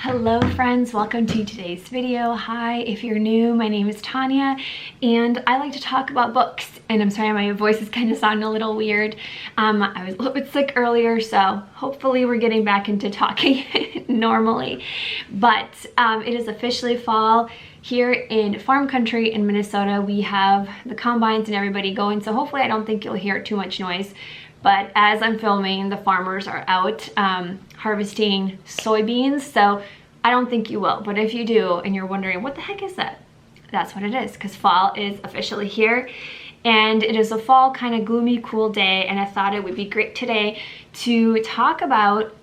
Hello friends, welcome to today's video. Hi, if you're new, my name is Tanya and I like to talk about books. And I'm sorry my voice is kind of sounding a little weird. I was a little bit sick earlier, so hopefully we're getting back into talking normally. But it is officially fall. Here in farm country in Minnesota, we have the combines and everybody going, so hopefully I don't think you'll hear too much noise. But as I'm filming, the farmers are out harvesting soybeans, so I don't think you will. But if you do and you're wondering what the heck is that, that's what it is, because fall is officially here. And it is a fall kind of gloomy, cool day, and I thought it would be great today to talk about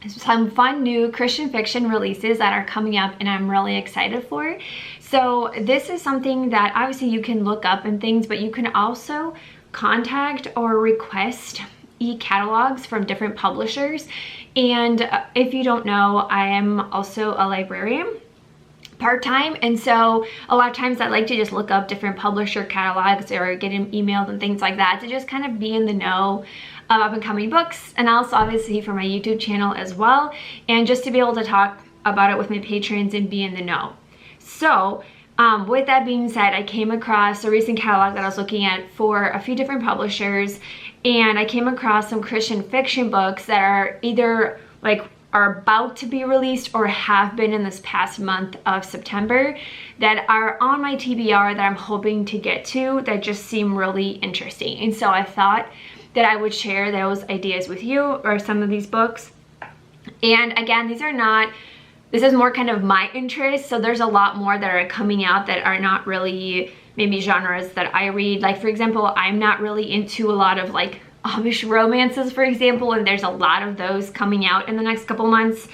some fun new Christian fiction releases that are coming up and I'm really excited for. So this is something that obviously you can look up and things, but you can also contact or request e-catalogs from different publishers. And if you don't know, I am also a librarian part-time, and so a lot of times I like to just look up different publisher catalogs or get them emailed and things like that to just kind of be in the know of up and coming books, and also obviously for my YouTube channel as well, and just to be able to talk about it with my patrons and be in the know. So with that being said, I came across a recent catalog that I was looking at for a few different publishers, and I came across some Christian fiction books that are either are about to be released or have been in this past month of September that are on my TBR that I'm hoping to get to that just seem really interesting. And so I thought that I would share those ideas with you, or some of these books. And again, this is more kind of my interest, so there's a lot more that are coming out that are not really maybe genres that I read. Like for example, I'm not really into a lot of like Amish romances, for example, and there's a lot of those coming out in the next couple months,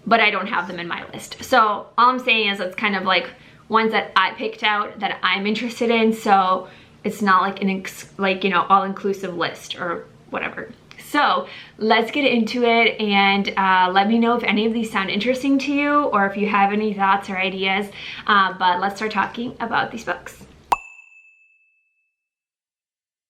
but I don't have them in my list. So all I'm saying is it's kind of like ones that I picked out that I'm interested in, so it's not like an all-inclusive list or whatever. So let's get into it, and let me know if any of these sound interesting to you or if you have any thoughts or ideas, but let's start talking about these books.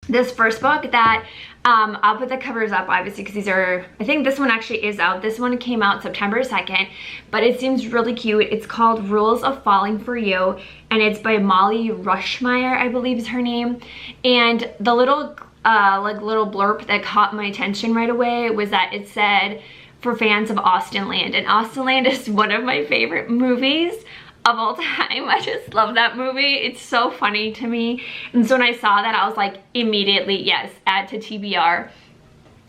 This first book that I'll put the covers up obviously because these are, I think this one actually is out. This one came out September 2nd, but it seems really cute. It's called Rules of Falling for You, and it's by Molly Rushmeyer, I believe is her name. And the little blurb that caught my attention right away was that it said for fans of Austenland, and Austenland is one of my favorite movies of all time. I just love that movie. It's so funny to me. And so when I saw that, I was like, immediately, yes, add to TBR.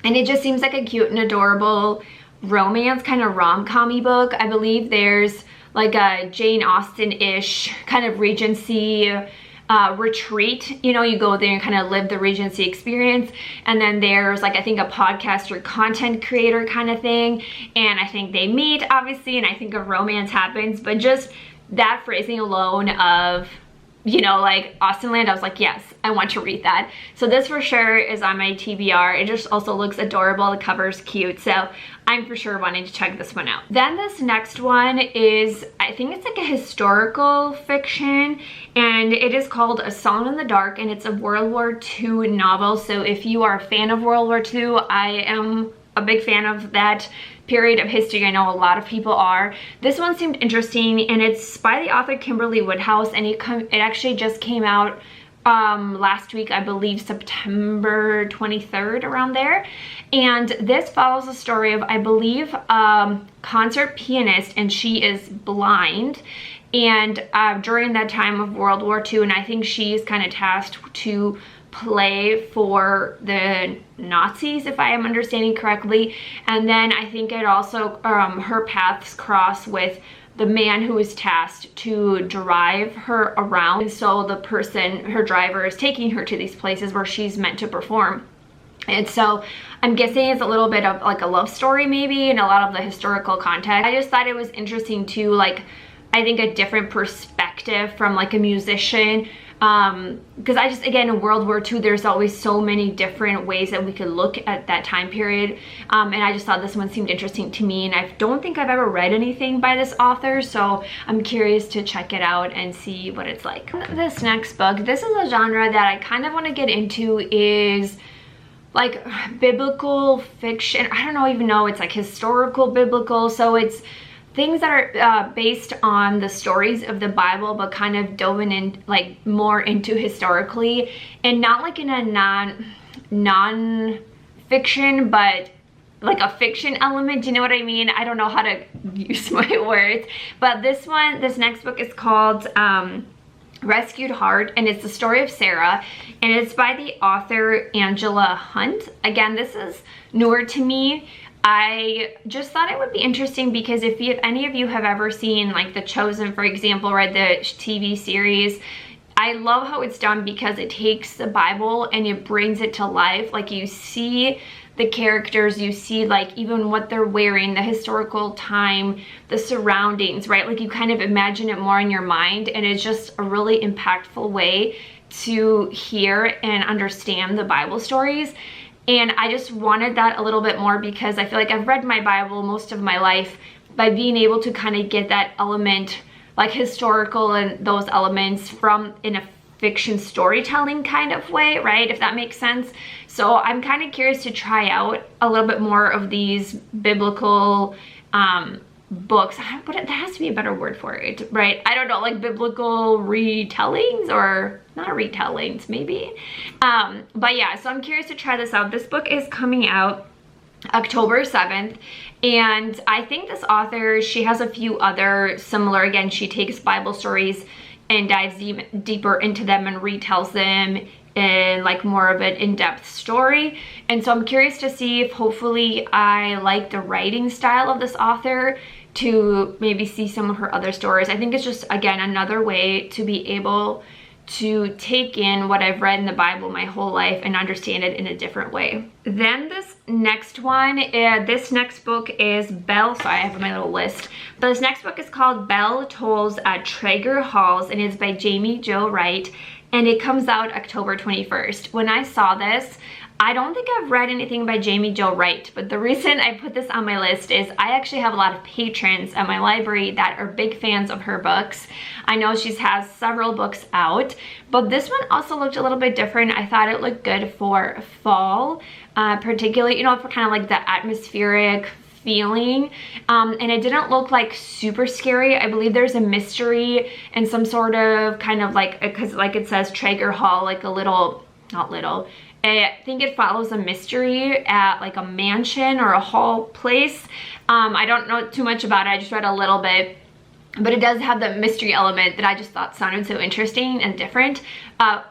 And it just seems like a cute and adorable romance kind of rom-com-y book. I believe there's like a Jane Austen-ish kind of Regency retreat. You know, you go there and kind of live the Regency experience, and then there's like I think a podcaster content creator kind of thing, and I think they meet obviously, and I think a romance happens. But just that phrasing alone of, you know, like Austenland, I was like, yes, I want to read that. So this for sure is on my TBR. It just also looks adorable. The cover's cute, so I'm for sure wanting to check this one out. Then this next one is, I think it's like a historical fiction, and it is called A Song in the Dark, and it's a World War II novel. So if you are a fan of World War II, I am a big fan of that period of history. I know a lot of people are. This one seemed interesting, and it's by the author Kimberly Woodhouse, and it actually just came out last week, I believe September 23rd, around there. And this follows the story of, I believe, concert pianist, and she is blind, and during that time of World War II, and I think she's kind of tasked to play for the Nazis, if I am understanding correctly. And then I think it also her paths cross with the man who is tasked to drive her around, and so the person, her driver, is taking her to these places where she's meant to perform. And so I'm guessing it's a little bit of like a love story maybe, and a lot of the historical context. I just thought it was interesting too, like I think a different perspective from like a musician, because I just, again, in World War II, there's always so many different ways that we could look at that time period, and I just thought this one seemed interesting to me, and I don't think I've ever read anything by this author, so I'm curious to check it out and see what it's like. This next book, this is a genre that I kind of want to get into, is like biblical fiction. I don't even know, it's like historical biblical, so it's things that are based on the stories of the Bible, but kind of dove in like more into historically, and not like in a non-fiction, but like a fiction element. Do you know what I mean? I don't know how to use my words, but this next book is called Rescued Heart, and it's the story of Sarah, and it's by the author Angela Hunt. Again, this is newer to me. I just thought it would be interesting because if any of you have ever seen like The Chosen, for example, read the TV series, I love how it's done because it takes the Bible and it brings it to life. Like, you see the characters, you see like even what they're wearing, the historical time, the surroundings, right? Like, you kind of imagine it more in your mind, and it's just a really impactful way to hear and understand the Bible stories. And I just wanted that a little bit more because I feel like I've read my Bible most of my life, by being able to kind of get that element, like historical and those elements, from in a fiction storytelling kind of way, right? If that makes sense. So I'm kind of curious to try out a little bit more of these biblical books, but there has to be a better word for it, right? I don't know, like biblical retellings, or not retellings maybe. But yeah, so I'm curious to try this out. This book is coming out October 7th, and I think this author, she has a few other similar, again, she takes Bible stories and dives deeper into them and retells them in like more of an in-depth story. And so I'm curious to see if hopefully I like the writing style of this author, to maybe see some of her other stories. I think it's just, again, another way to be able to take in what I've read in the Bible my whole life and understand it in a different way. Then this next one, this next book is Belle, sorry, I have my little list, but this next book is called Belle Tolls at Traeger Halls, and it's by Jamie Jo Wright, and it comes out October 21st. When I saw this, I don't think I've read anything by Jamie Jo Wright, but the reason I put this on my list is I actually have a lot of patrons at my library that are big fans of her books. I know she has several books out, but this one also looked a little bit different. I thought it looked good for fall, particularly, you know, for kind of like the atmospheric feeling, and it didn't look like super scary. I believe there's a mystery and some sort of kind of like, because like it says Traeger Hall, like a little, not little, I think it follows a mystery at like a mansion or a hall place. I don't know too much about it, I just read a little bit, but it does have the mystery element that I just thought sounded so interesting and different. I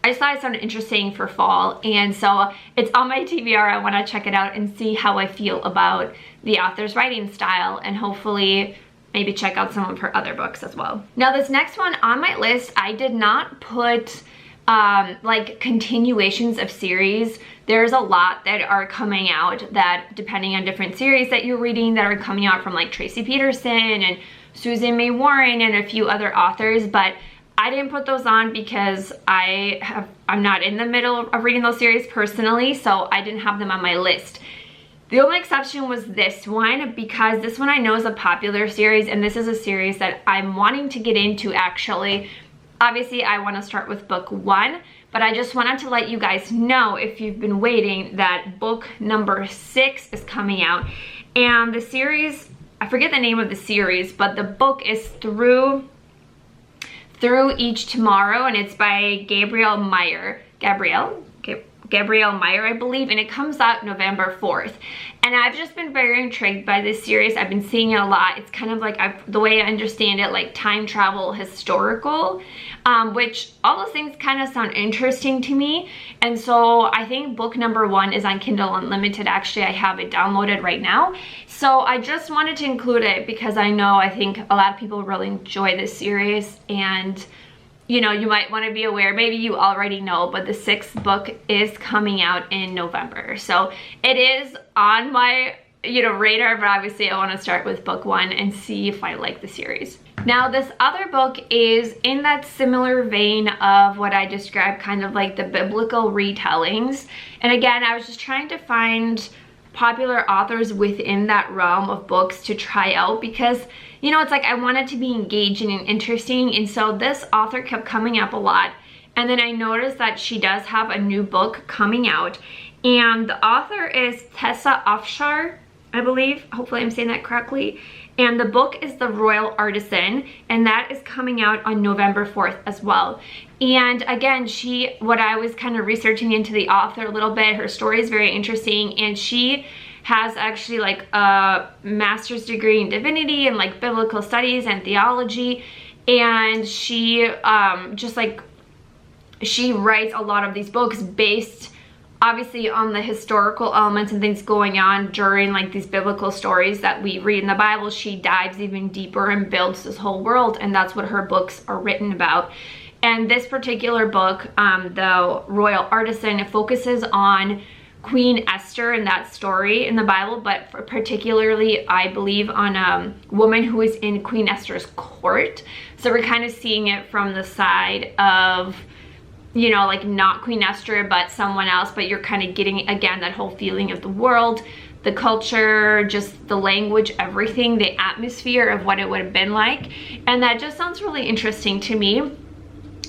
just thought it sounded interesting for fall, and so it's on my TBR. I want to check it out and see how I feel about the author's writing style, and hopefully maybe check out some of her other books as well. Now this next one on my list, I did not put like continuations of series. There's a lot that are coming out that, depending on different series that you're reading, that are coming out from like Tracy Peterson and Susan May Warren and a few other authors, but I didn't put those on because I'm not in the middle of reading those series personally, so I didn't have them on my list. The only exception was this one, because this one I know is a popular series, and this is a series that I'm wanting to get into actually. Obviously, I want to start with book 1, but I just wanted to let you guys know, if you've been waiting, that book number 6 is coming out. And the series, I forget the name of the series, but the book is Through Each Tomorrow, and it's by Gabrielle Meyer, I believe, and it comes out November 4th. And I've just been very intrigued by this series. I've been seeing it a lot. It's kind of like, the way I understand it, like time travel historical, which all those things kind of sound interesting to me. And so I think book number 1 is on Kindle Unlimited. Actually, I have it downloaded right now. So I just wanted to include it because I think a lot of people really enjoy this series, and you know, you might want to be aware, maybe you already know, but the 6th book is coming out in November. So it is on my, radar, but obviously I want to start with book 1 and see if I like the series. Now this other book is in that similar vein of what I described, kind of like the biblical retellings. And again, I was just trying to find popular authors within that realm of books to try out, because it's like I wanted to be engaging and interesting, and so this author kept coming up a lot. And then I noticed that she does have a new book coming out, and the author is Tessa Afshar. I believe. Hopefully I'm saying that correctly. And the book is The Royal Artisan, and that is coming out on November 4th as well. And again, what I was kind of researching into the author a little bit, her story is very interesting, and she has actually like a master's degree in divinity and like biblical studies and theology. And she she writes a lot of these books based obviously on the historical elements and things going on during like these biblical stories that we read in the Bible. She dives even deeper and builds this whole world, and that's what her books are written about. And this particular book, The Royal Artisan, focuses on Queen Esther and that story in the Bible, but particularly I believe on a woman who is in Queen Esther's court. So we're kind of seeing it from the side of, you know, like not Queen Esther, but someone else, but you're kind of getting, again, that whole feeling of the world, the culture, just the language, everything, the atmosphere of what it would have been like. And that just sounds really interesting to me.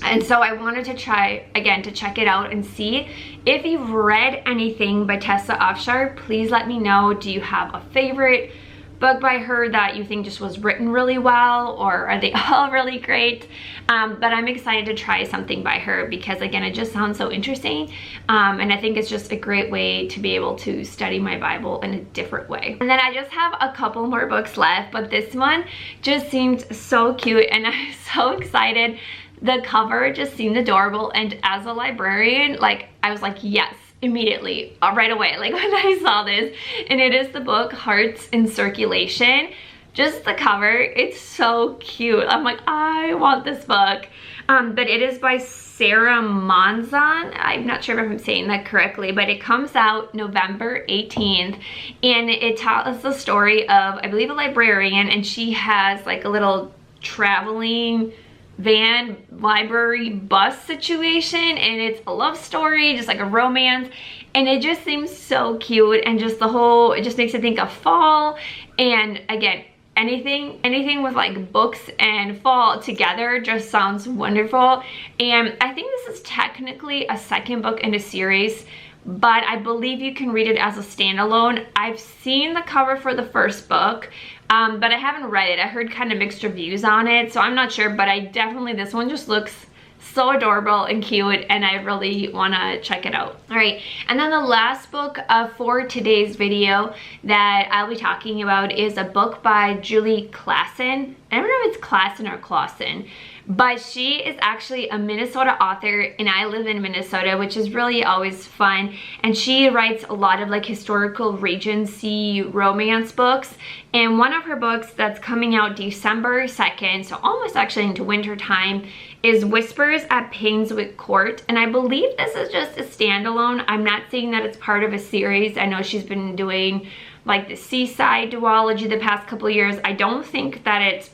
And so I wanted to try, again, to check it out and see. If you've read anything by Tessa Afshar, please let me know. Do you have a favorite book by her that you think just was written really well, or are they all really great? But I'm excited to try something by her because, again, it just sounds so interesting. And I think it's just a great way to be able to study my Bible in a different way. And then I just have a couple more books left, but this one just seemed so cute and I'm so excited. The cover just seemed adorable, and as a librarian, like, I was like, yes, immediately, right away, like when I saw this. And it is the book Hearts in Circulation. Just the cover, it's so cute. I'm like, I want this book. But it is by Sarah Monzon. I'm not sure if I'm saying that correctly, but it comes out November 18th, and it tells the story of, I believe, a librarian, and she has like a little traveling van library bus situation, and it's a love story, just like a romance, and it just seems so cute. And just the whole, it just makes me think of fall. And again, anything with like books and fall together just sounds wonderful. And I think this is technically a second book in a series, but I believe you can read it as a standalone. I've seen the cover for the first book, but I haven't read it. I heard kind of mixed reviews on it, so I'm not sure, but this one just looks so adorable and cute, and I really want to check it out. All right, and then the last book for today's video that I'll be talking about is a book by Julie Klassen. I don't know if it's Klassen or Clausen, but she is actually a Minnesota author, and I live in Minnesota, which is really always fun. And she writes a lot of like historical Regency romance books. And one of her books that's coming out December 2nd, so almost actually into winter time, is Whispers at Painswick Court. And I believe this is just a standalone. I'm not saying that it's part of a series. I know she's been doing like the Seaside duology the past couple of years. I don't think that it's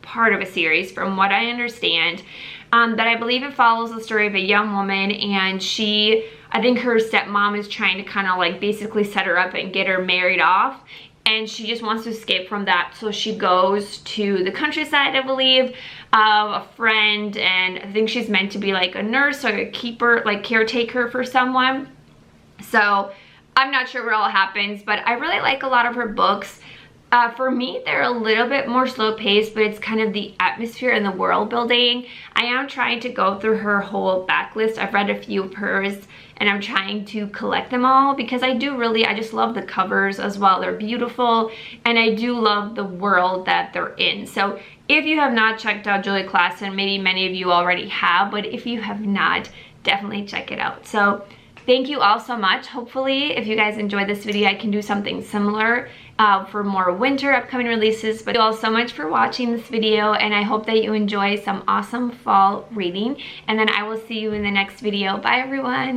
part of a series from what I understand, but I believe it follows the story of a young woman, and I think her stepmom is trying to kind of like basically set her up and get her married off, and she just wants to escape from that. So she goes to the countryside, I believe, of a friend, and I think she's meant to be like a nurse or a keeper, like caretaker for someone. So I'm not sure what all happens, but I really like a lot of her books. For me, they're a little bit more slow paced, but it's kind of the atmosphere and the world building. I am trying to go through her whole backlist. I've read a few of hers, and I'm trying to collect them all because I just love the covers as well. They're beautiful, and I do love the world that they're in. So if you have not checked out Julie Klassen, maybe many of you already have, but if you have not, definitely check it out. So thank you all so much. Hopefully, if you guys enjoyed this video, I can do something similar for more winter upcoming releases. But thank you all so much for watching this video, and I hope that you enjoy some awesome fall reading. And then I will see you in the next video. Bye, everyone.